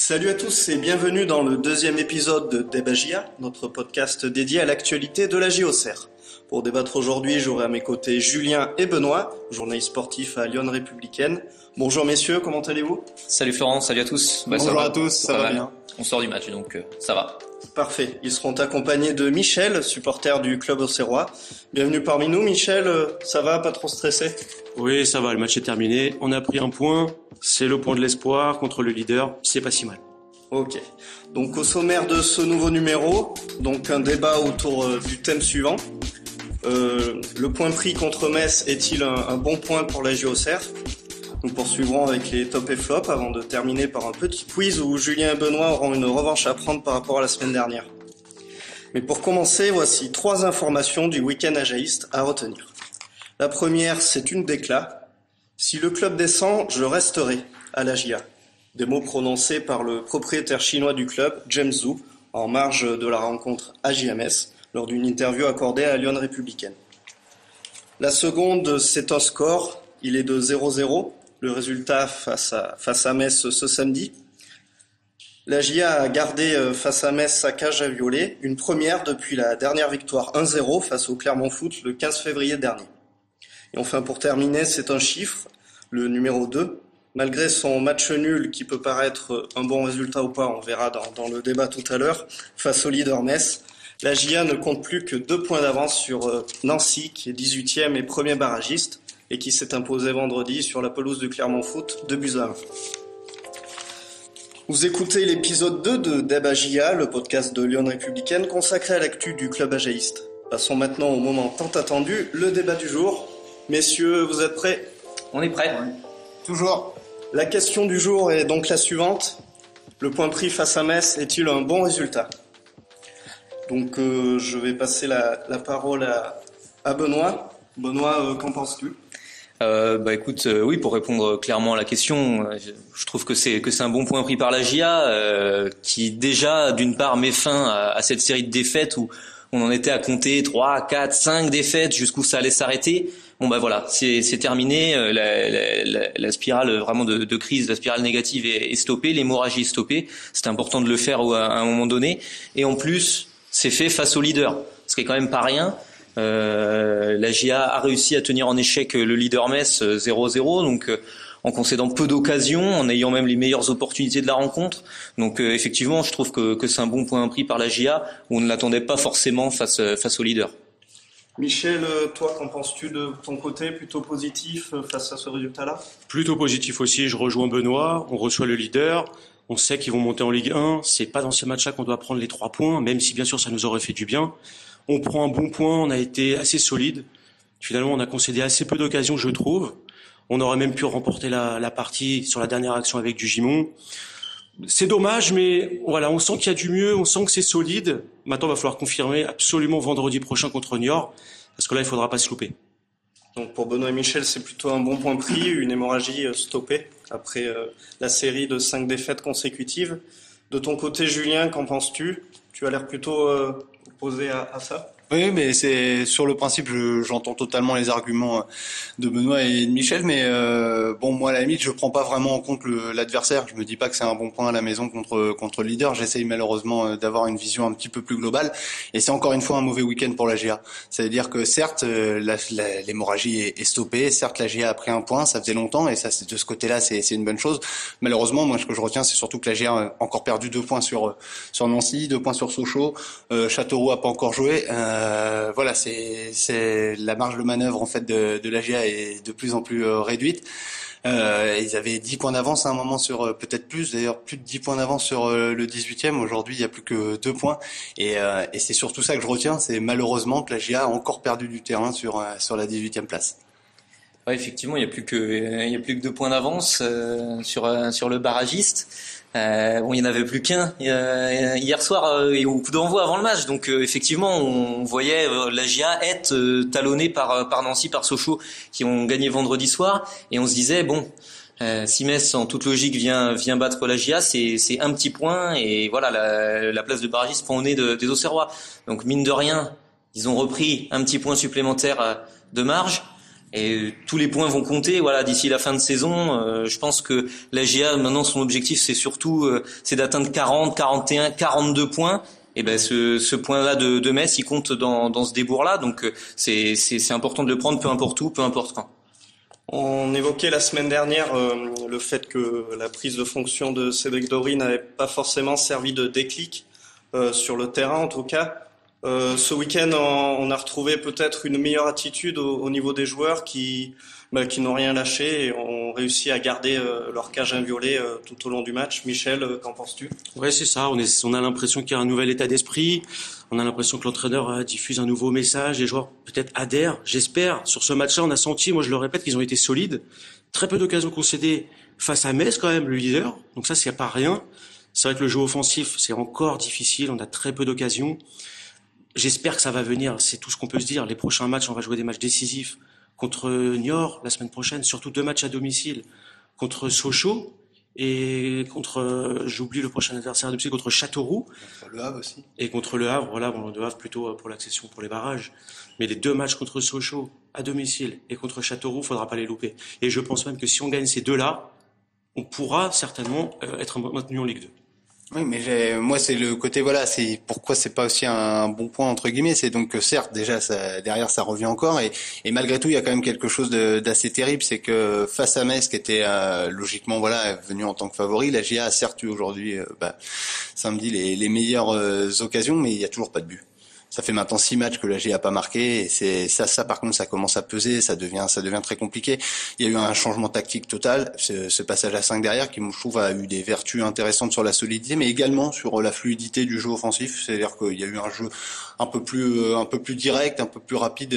Salut à tous et bienvenue dans le deuxième épisode de Débat JA, notre podcast dédié à l'actualité de la JOCR. Pour débattre aujourd'hui, j'aurai à mes côtés Julien et Benoît, journalistes sportifs à Lyon Républicaine. Bonjour messieurs, comment allez-vous ? Salut Florent, salut à tous. Bonjour à tous, ça va bien. On sort du match donc ça va. Parfait, ils seront accompagnés de Michel, supporter du club auxerrois. Bienvenue parmi nous Michel, ça va, pas trop stressé ? Oui, ça va, le match est terminé. On a pris un point, c'est le point de l'espoir contre le leader, c'est pas si mal. Ok, donc au sommaire de ce nouveau numéro, donc un débat autour du thème suivant. Le point pris contre Metz est-il un bon point pour la JOCR ? Nous poursuivrons avec les top et flop avant de terminer par un petit quiz où Julien et Benoît auront une revanche à prendre par rapport à la semaine dernière. Mais pour commencer, voici 3 informations du week-end ajaïste à retenir. La première, c'est une décla. Si le club descend, je resterai à la JA. Des mots prononcés par le propriétaire chinois du club, James Zhu, en marge de la rencontre AJMS, lors d'une interview accordée à Lyon Républicaine. La seconde, c'est un score. Il est de 0-0. Le résultat face à Metz ce samedi. La JA a gardé face à Metz sa cage à violet, une première depuis la dernière victoire 1-0 face au Clermont Foot le 15 février dernier. Et enfin pour terminer, c'est un chiffre, le numéro 2. Malgré son match nul qui peut paraître un bon résultat ou pas, on verra dans le débat tout à l'heure, face au leader Metz, la JA ne compte plus que 2 points d'avance sur Nancy qui est 18e et premier barragiste, et qui s'est imposé vendredi sur la pelouse du Clermont Foot 2-1. Vous écoutez l'épisode 2 de Débat JA, le podcast de Lyon Républicaine consacré à l'actu du club ajaïste. Passons maintenant au moment tant attendu, le débat du jour. Messieurs, vous êtes prêts ? On est prêts. Oui. Toujours. La question du jour est donc la suivante. Le point pris face à Metz est-il un bon résultat ? Donc je vais passer la parole à Benoît. Benoît, qu'en penses-tu ? Écoute, oui, pour répondre clairement à la question, je trouve que c'est un bon point pris par la JA, qui déjà d'une part met fin à cette série de défaites où on en était à compter 3, 4, 5 défaites jusqu'où ça allait s'arrêter. Bon voilà, c'est terminé, la spirale vraiment de crise, la spirale négative est stoppée, l'hémorragie est stoppée. C'est important de le faire à un moment donné, et en plus c'est fait face au leader, ce qui est quand même pas rien. La JA a réussi à tenir en échec le leader Metz 0-0, donc en concédant peu d'occasions, en ayant même les meilleures opportunités de la rencontre. Donc effectivement, je trouve que c'est un bon point pris par la JA, où on ne l'attendait pas forcément face au leader. Michel, toi, qu'en penses-tu de ton côté ? Plutôt positif face à ce résultat-là ? Plutôt positif aussi, je rejoins Benoît, on reçoit le leader, on sait qu'ils vont monter en Ligue 1, c'est pas dans ces matchs-là qu'on doit prendre les 3 points, même si bien sûr ça nous aurait fait du bien. On prend un bon point, on a été assez solide. Finalement, on a concédé assez peu d'occasions, je trouve. On aurait même pu remporter la partie sur la dernière action avec du Gimon. C'est dommage, mais voilà, on sent qu'il y a du mieux, on sent que c'est solide. Maintenant, il va falloir confirmer absolument vendredi prochain contre Niort, parce que là, il ne faudra pas se louper. Donc pour Benoît et Michel, c'est plutôt un bon point pris, une hémorragie stoppée après la série de 5 défaites consécutives. De ton côté, Julien, qu'en penses-tu ? Tu as l'air plutôt opposé à ça ? Oui, mais c'est sur le principe, j'entends totalement les arguments de Benoît et de Michel, mais moi à la limite, je prends pas vraiment en compte l'adversaire. Je me dis pas que c'est un bon point à la maison contre le leader. J'essaye malheureusement d'avoir une vision un petit peu plus globale, et c'est encore une fois un mauvais week-end pour la GA. C'est-à-dire que certes, l'hémorragie est stoppée, certes la GA a pris un point, ça faisait longtemps, et ça de ce côté-là, c'est une bonne chose. Malheureusement, moi ce que je retiens, c'est surtout que la GA a encore perdu 2 points sur Nancy, 2 points sur Sochaux, Châteauroux a pas encore joué. Voilà, c'est la marge de manœuvre en fait de la GA est de plus en plus réduite. Ils avaient 10 points d'avance à un moment sur peut-être plus, d'ailleurs plus de 10 points d'avance sur le 18e. Aujourd'hui, il y a plus que 2 points, et c'est surtout ça que je retiens, c'est malheureusement que la GA a encore perdu du terrain sur la 18e place. Ouais, effectivement, il y a plus que 2 points d'avance sur le barragiste. Il y en avait plus qu'un hier soir et au coup d'envoi avant le match. Donc effectivement, on voyait la GA être talonnée par Nancy, par Sochaux, qui ont gagné vendredi soir, et on se disait si Metz en toute logique vient battre la GA, c'est un petit point, et voilà, la place de barragiste prend au nez des Auxerrois. Donc mine de rien, ils ont repris un petit point supplémentaire de marge. Et tous les points vont compter, voilà, d'ici la fin de saison. Je pense que la GIA, maintenant, son objectif, c'est surtout, c'est d'atteindre 40, 41, 42 points. Et ben, ce point-là de Metz, il compte dans ce débours-là. Donc, c'est important de le prendre, peu importe où, peu importe quand. On évoquait la semaine dernière le fait que la prise de fonction de Cédric Dory n'avait pas forcément servi de déclic sur le terrain, en tout cas. Ce week-end, on a retrouvé peut-être une meilleure attitude au niveau des joueurs qui n'ont rien lâché et ont réussi à garder leur cage inviolée tout au long du match. Michel, qu'en penses-tu? Ouais, c'est ça. On a l'impression qu'il y a un nouvel état d'esprit. On a l'impression que l'entraîneur diffuse un nouveau message. Les joueurs peut-être adhèrent. J'espère. Sur ce match-là, on a senti, moi je le répète, qu'ils ont été solides. Très peu d'occasions concédées face à Metz quand même, le leader. Donc ça, c'est pas rien. C'est vrai que le jeu offensif, c'est encore difficile. On a très peu d'occasions. J'espère que ça va venir, c'est tout ce qu'on peut se dire. Les prochains matchs, on va jouer des matchs décisifs contre Niort la semaine prochaine, surtout 2 matchs à domicile contre Sochaux et contre, j'oublie le prochain adversaire à domicile, contre Châteauroux. Contre Le Havre aussi. Et contre Le Havre, voilà, bon, Le Havre plutôt pour l'accession, pour les barrages. Mais les 2 matchs contre Sochaux à domicile et contre Châteauroux, faudra pas les louper. Et je pense même que si on gagne ces 2-là, on pourra certainement être maintenu en Ligue 2. Oui, mais moi c'est le côté voilà, c'est pourquoi c'est pas aussi un bon point entre guillemets, c'est donc que certes déjà ça, derrière ça revient encore et malgré tout il y a quand même quelque chose d'assez terrible, c'est que face à Metz qui était logiquement voilà venu en tant que favori, la GIA a certes eu aujourd'hui samedi les meilleures occasions, mais il y a toujours pas de but. Ça fait maintenant 6 matchs que la GIA a pas marqué et c'est ça par contre ça commence à peser, ça devient très compliqué. Il y a eu un changement tactique total, ce passage à 5 derrière qui je trouve a eu des vertus intéressantes sur la solidité mais également sur la fluidité du jeu offensif, c'est-à-dire qu'il y a eu un jeu un peu plus direct, un peu plus rapide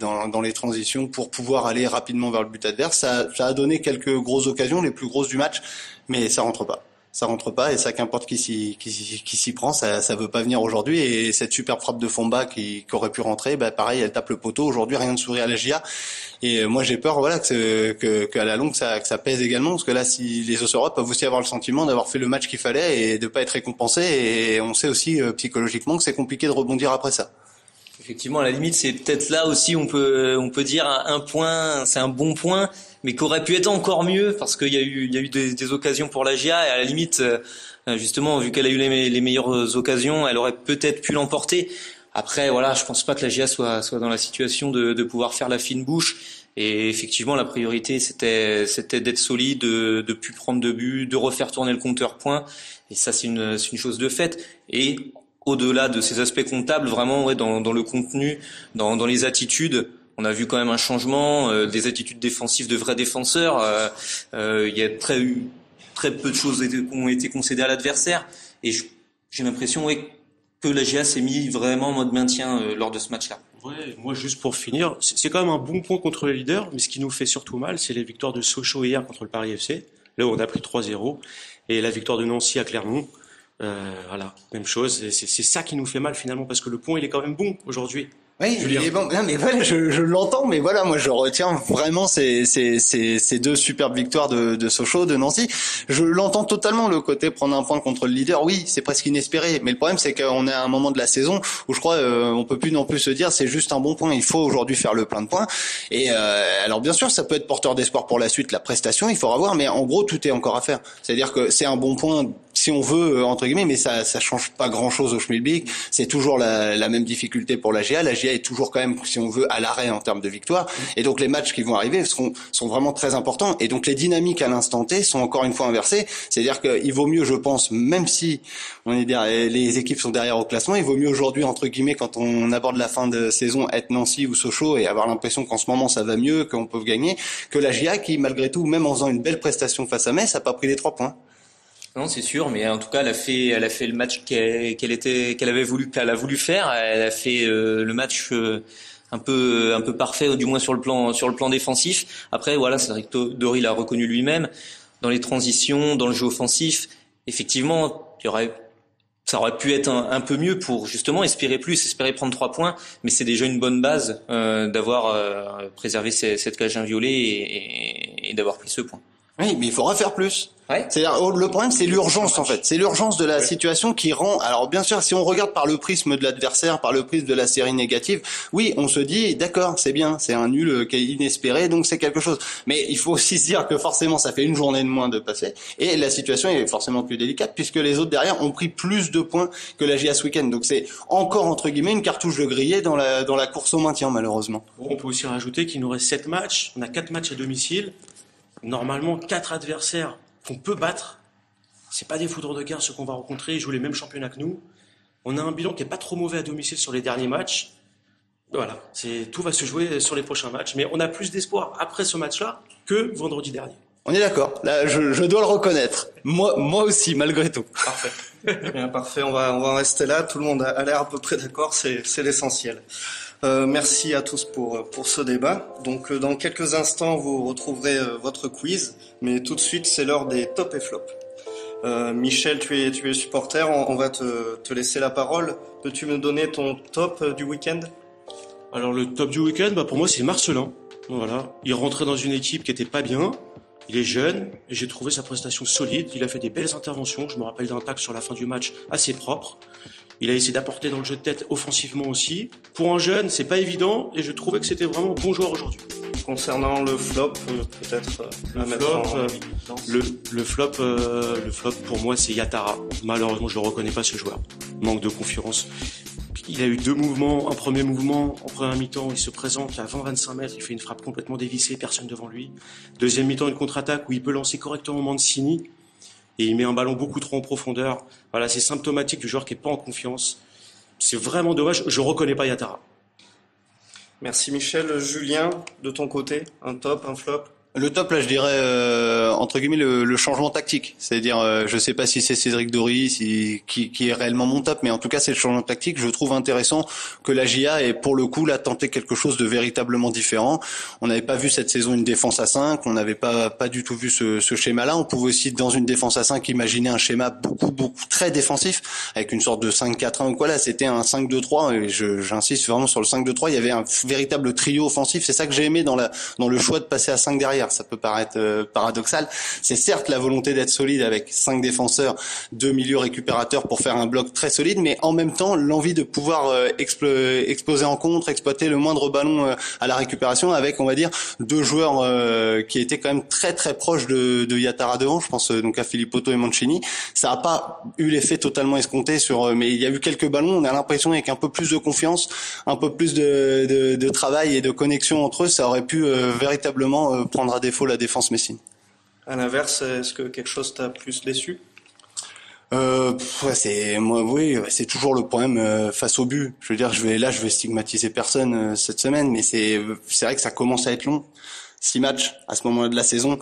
dans les transitions pour pouvoir aller rapidement vers le but adverse. Ça a donné quelques grosses occasions, les plus grosses du match, mais ça rentre pas et ça qu'importe qui s'y prend, ça veut pas venir aujourd'hui et cette super frappe de Fomba qui aurait pu rentrer, pareil elle tape le poteau. Aujourd'hui rien ne sourit à la GIA et moi j'ai peur voilà que à la longue ça pèse également parce que là si les Osserois peuvent aussi avoir le sentiment d'avoir fait le match qu'il fallait et de pas être récompensés et on sait aussi psychologiquement que c'est compliqué de rebondir après ça. Effectivement, à la limite, c'est peut-être là aussi on peut dire un point, c'est un bon point, mais qu'aurait pu être encore mieux parce qu'il y a eu des occasions pour la GIA et à la limite, justement, vu qu'elle a eu les meilleures occasions, elle aurait peut-être pu l'emporter. Après, voilà, je pense pas que la GIA soit dans la situation de pouvoir faire la fine bouche. Et effectivement, la priorité, c'était d'être solide, de plus prendre de buts, de refaire tourner le compteur points. Et ça, c'est une chose de fait. Et au-delà de ces aspects comptables, vraiment, ouais, dans le contenu, dans les attitudes, on a vu quand même un changement, des attitudes défensives de vrais défenseurs. Il y a très peu de choses qui ont été concédées à l'adversaire. Et j'ai l'impression que la GIA s'est mis vraiment en mode maintien lors de ce match-là. Ouais, moi juste pour finir, c'est quand même un bon point contre les leaders, mais ce qui nous fait surtout mal, c'est les victoires de Sochaux hier contre le Paris FC, là où on a pris 3-0, et la victoire de Nancy à Clermont. Voilà, même chose. C'est ça qui nous fait mal finalement, parce que le point il est quand même bon aujourd'hui. Oui, il est bon. Non, mais voilà, je l'entends, mais voilà, moi je retiens vraiment ces 2 superbes victoires de Sochaux, de Nancy. Je l'entends totalement le côté prendre un point contre le leader. Oui, c'est presque inespéré, mais le problème c'est qu'on est à un moment de la saison où je crois on peut plus non plus se dire c'est juste un bon point. Il faut aujourd'hui faire le plein de points. Et alors bien sûr, ça peut être porteur d'espoir pour la suite, la prestation, il faudra voir, mais en gros tout est encore à faire. C'est-à-dire que c'est un bon point si on veut entre guillemets, mais ça change pas grand-chose au Schmilblick. C'est toujours la même difficulté pour la GIA. La GIA est toujours quand même, si on veut, à l'arrêt en termes de victoire. Et donc les matchs qui vont arriver sont vraiment très importants. Et donc les dynamiques à l'instant T sont encore une fois inversées. C'est-à-dire qu'il vaut mieux, je pense, même si on est derrière, les équipes sont derrière au classement, il vaut mieux aujourd'hui entre guillemets quand on aborde la fin de saison être Nancy ou Sochaux et avoir l'impression qu'en ce moment ça va mieux, qu'on peut gagner, que la GIA qui malgré tout, même en faisant une belle prestation face à Metz, a pas pris les 3 points. Non, c'est sûr, mais en tout cas, elle a fait le match qu'elle a voulu faire. Elle a fait le match un peu parfait, du moins sur le plan défensif. Après, voilà, Cédric Dory l'a reconnu lui-même dans les transitions, dans le jeu offensif. Effectivement, ça aurait pu être un peu mieux pour justement espérer prendre 3 points, mais c'est déjà une bonne base d'avoir préservé cette cage inviolée et d'avoir pris ce point. Oui, mais il faudra faire plus. Ouais. C'est-à-dire, le problème, c'est l'urgence, en fait. C'est l'urgence de la situation qui rend, alors bien sûr, si on regarde par le prisme de l'adversaire, par le prisme de la série négative, oui, on se dit, d'accord, c'est bien, c'est un nul qui est inespéré, donc c'est quelque chose. Mais il faut aussi se dire que forcément, ça fait une journée de moins de passer, et la situation est forcément plus délicate, puisque les autres derrière ont pris plus de points que la GIA ce week-end. Donc c'est encore, entre guillemets, une cartouche de grillé dans la course au maintien, malheureusement. Bon, on peut aussi rajouter qu'il nous reste 7 matchs. On a 4 matchs à domicile. Normalement, 4 adversaires qu'on peut battre. C'est pas des foudres de guerre ceux qu'on va rencontrer. Ils jouent les mêmes championnats que nous. On a un bilan qui est pas trop mauvais à domicile sur les derniers matchs. Voilà. Tout va se jouer sur les prochains matchs. Mais on a plus d'espoir après ce match-là que vendredi dernier. On est d'accord. Là, je dois le reconnaître. Moi aussi, malgré tout. Parfait. Bien, parfait. On va en rester là. Tout le monde a l'air à peu près d'accord. C'est l'essentiel. Merci à tous pour ce débat. Donc, dans quelques instants, vous retrouverez votre quiz. Mais tout de suite, c'est l'heure des top et flop. Michel, tu es supporter. On va te laisser la parole. Peux-tu me donner ton top du week-end? Alors, le top du week-end, pour moi, c'est Marcelin. Voilà. Il rentrait dans une équipe qui était pas bien. Il est jeune et j'ai trouvé sa prestation solide. Il a fait des belles interventions. Je me rappelle d'un tacle sur la fin du match assez propre. Il a essayé d'apporter dans le jeu de tête offensivement aussi. Pour un jeune, c'est pas évident et je trouvais que c'était vraiment un bon joueur aujourd'hui. Concernant le flop, peut-être le flop pour moi c'est Yatara. Malheureusement, je le reconnais pas ce joueur. Manque de confiance. Il a eu 2 mouvements. Un premier mouvement, en première mi-temps, il se présente à 20-25 mètres, il fait une frappe complètement dévissée, personne devant lui. Deuxième mi-temps, une contre-attaque où il peut lancer correctement Mancini et il met un ballon beaucoup trop en profondeur. Voilà, c'est symptomatique du joueur qui est pas en confiance. C'est vraiment dommage, je reconnais pas Yatara. Merci Michel. Julien, de ton côté, un top, un flop? Le top, là, je dirais, entre guillemets, le changement tactique. C'est-à-dire, je sais pas si c'est Cédric Dory, qui est réellement mon top, mais en tout cas, c'est le changement tactique. Je trouve intéressant que la GIA ait, pour le coup, là, tenté quelque chose de véritablement différent. On n'avait pas vu cette saison une défense à 5, on n'avait pas du tout vu ce schéma-là. On pouvait aussi, dans une défense à 5, imaginer un schéma beaucoup, très défensif, avec une sorte de 5-4-1 ou quoi. Là, c'était un 5-2-3, et j'insiste vraiment sur le 5-2-3. Il y avait un véritable trio offensif. C'est ça que j'ai aimé dans le choix de passer à 5 derrière. Ça peut paraître paradoxal. C'est certes la volonté d'être solide avec 5 défenseurs, 2 milieux récupérateurs pour faire un bloc très solide, mais en même temps l'envie de pouvoir exploser en contre, exploiter le moindre ballon à la récupération avec, on va dire, 2 joueurs qui étaient quand même très proches de Yatara devant. Je pense donc à Filipotto et Mancini. Ça n'a pas eu l'effet totalement escompté mais il y a eu quelques ballons. On a l'impression avec un peu plus de confiance, un peu plus de travail et de connexion entre eux, ça aurait pu véritablement prendre à défaut la défense messine. À l'inverse, est-ce que quelque chose t'a plus déçu? C'est toujours le problème face au but. Je veux dire, je vais stigmatiser personne cette semaine, mais c'est vrai que ça commence à être long. 6 matchs à ce moment-là de la saison,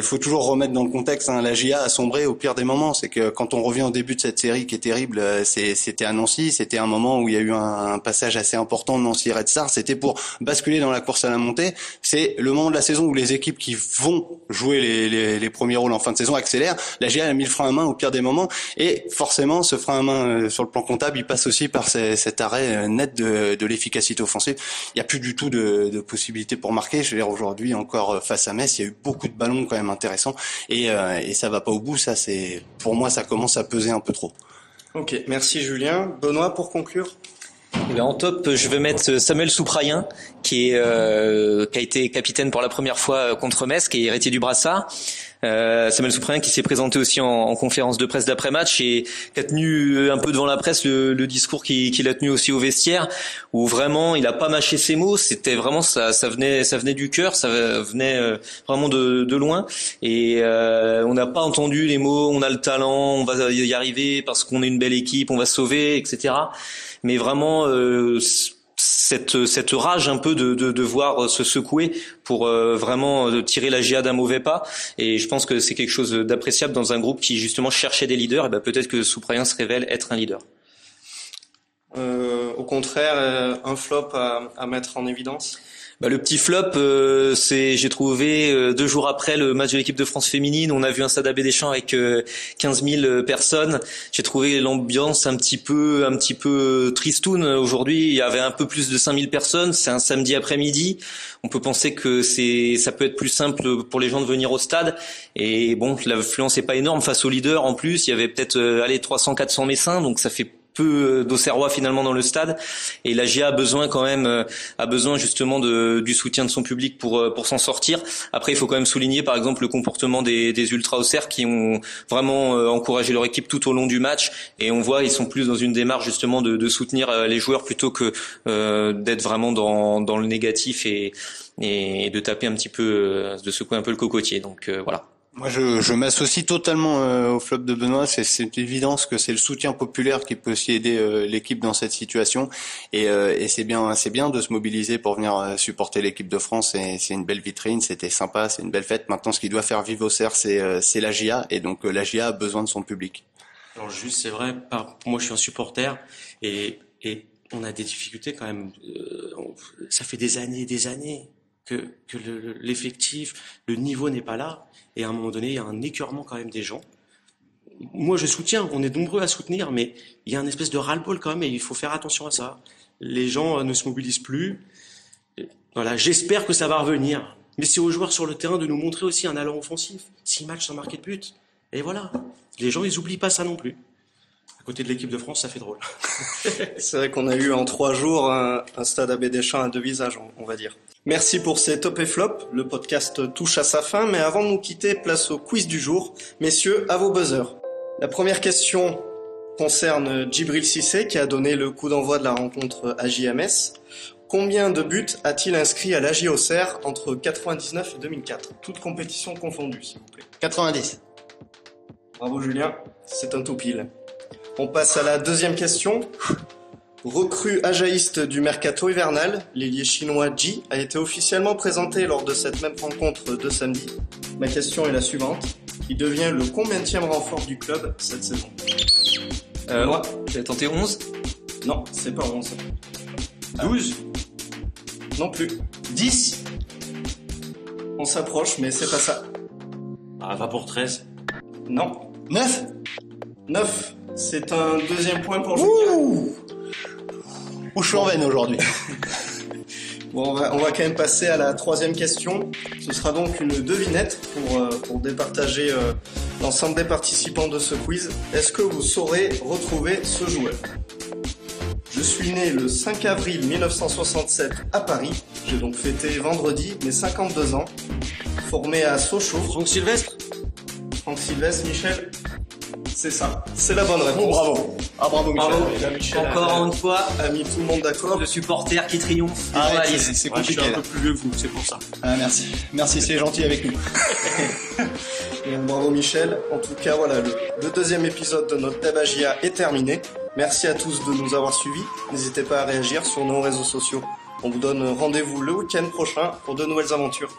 faut toujours remettre dans le contexte. La GIA a sombré au pire des moments. C'est que quand on revient au début de cette série qui est terrible, c'était à Nancy, c'était un moment où il y a eu un passage assez important de Nancy-Red Star. C'était pour basculer dans la course à la montée. C'est le moment de la saison où les équipes qui vont jouer les premiers rôles en fin de saison accélèrent. La GIA a mis le frein à main au pire des moments, et forcément, ce frein à main sur le plan comptable, il passe aussi par cet arrêt net de l'efficacité offensive. Il n'y a plus du tout de possibilité pour marquer. Je veux dire, aujourd'hui, encore face à Metz, il y a eu beaucoup de ballons quand même intéressants et ça va pas au bout. Ça, pour moi, ça commence à peser un peu trop. Ok, merci Julien. Benoît, pour conclure. Eh bien, en top, je vais mettre Samuel Souprayen, qui a été capitaine pour la première fois contre Metz, qui est héritier du brassard. Samuel Souprayen qui s'est présenté aussi en conférence de presse d'après-match et qui a tenu un peu devant la presse le discours qu'il a tenu aussi au vestiaire, où vraiment il a pas mâché ses mots. C'était vraiment ça venait du cœur, ça venait vraiment de loin, et on n'a pas entendu les mots on a le talent, on va y arriver parce qu'on est une belle équipe, on va se sauver, etc. Mais vraiment cette rage un peu de devoir se secouer pour vraiment tirer la GIA d'un mauvais pas, et je pense que c'est quelque chose d'appréciable dans un groupe qui justement cherchait des leaders. Et peut-être que Souprayen se révèle être un leader. Au contraire, un flop à mettre en évidence? Le petit flop, j'ai trouvé 2 jours après le match de l'équipe de France féminine, on a vu un stade Abbé Deschamps avec 15 000 personnes. J'ai trouvé l'ambiance un petit peu tristoune. Aujourd'hui, il y avait un peu plus de 5 000 personnes. C'est un samedi après-midi. On peut penser que ça peut être plus simple pour les gens de venir au stade. Et bon, l'affluence est pas énorme face aux leaders. En plus, il y avait peut-être 300-400 Messins, donc ça fait peu d'Auxerrois finalement dans le stade, et la GIA a besoin justement du soutien de son public pour s'en sortir. Après, il faut quand même souligner par exemple le comportement des ultras Auxerre qui ont vraiment encouragé leur équipe tout au long du match, et on voit ils sont plus dans une démarche justement de soutenir les joueurs plutôt que d'être vraiment dans le négatif et de taper un petit peu, de secouer un peu le cocotier. Donc voilà. Moi, je m'associe totalement au flop de Benoît. C'est une évidence que c'est le soutien populaire qui peut aussi aider l'équipe dans cette situation. Et c'est bien de se mobiliser pour venir supporter l'équipe de France. Et c'est une belle vitrine, c'était sympa, c'est une belle fête. Maintenant, ce qui doit faire vivre Auxerre, c'est la GIA. Et donc, la GIA a besoin de son public. Alors juste, c'est vrai, moi je suis un supporter et on a des difficultés quand même. Ça fait des années que l'effectif, le niveau n'est pas là. Et à un moment donné, il y a un écœurement quand même des gens. Moi, je soutiens, on est nombreux à soutenir, mais il y a une espèce de ras-le-bol quand même, et il faut faire attention à ça. Les gens ne se mobilisent plus. Voilà, j'espère que ça va revenir. Mais c'est aux joueurs sur le terrain de nous montrer aussi un allant offensif. 6 matchs sans marquer de but. Et voilà. Les gens, ils oublient pas ça non plus. À côté de l'équipe de France, ça fait drôle. C'est vrai qu'on a eu en 3 jours un stade Abbé Deschamps à 2 visages, on va dire. Merci pour ces top et flop. Le podcast touche à sa fin, mais avant de nous quitter, place au quiz du jour. Messieurs, à vos buzzers. La première question concerne Djibril Cissé, qui a donné le coup d'envoi de la rencontre AJ-Metz. Combien de buts a-t-il inscrit à l'AJ Auxerre entre 99 et 2004 ? Toutes compétitions confondues, s'il vous plaît. 90. Bravo Julien, c'est un tout pile. On passe à la deuxième question. Recrue ajaïste du mercato hivernal, l'ailier chinois Ji a été officiellement présenté lors de cette même rencontre de samedi. Ma question est la suivante. Il devient le combienième renfort du club cette saison ? Moi, j'ai tenté 11. Non, c'est pas 11. 12 ? Non plus. 10 ? On s'approche, mais c'est pas ça. Ah, va pour 13. Non. 9. 9. C'est un deuxième point pour Julien. Je suis en veine aujourd'hui. Bon, on va quand même passer à la troisième question. Ce sera donc une devinette pour départager l'ensemble des participants de ce quiz. Est-ce que vous saurez retrouver ce joueur ? Je suis né le 5 avril 1967 à Paris. J'ai donc fêté vendredi mes 52 ans. Formé à Sochaux. Franck Sylvestre ? Franck Sylvestre, Michel ? C'est ça, c'est la bonne réponse. Bravo. Ah bravo Michel. Bravo. Et là, Michel Encore une fois, a mis tout le monde d'accord. le supporter qui triomphe. Ah, Des c'est Ouais, je suis compliqué un là. peu plus vieux que vous, c'est pour ça. Ah, merci, c'est gentil avec nous. Donc, bravo Michel. En tout cas, voilà, le deuxième épisode de notre débat GIA est terminé. Merci à tous de nous avoir suivis. N'hésitez pas à réagir sur nos réseaux sociaux. On vous donne rendez-vous le week-end prochain pour de nouvelles aventures.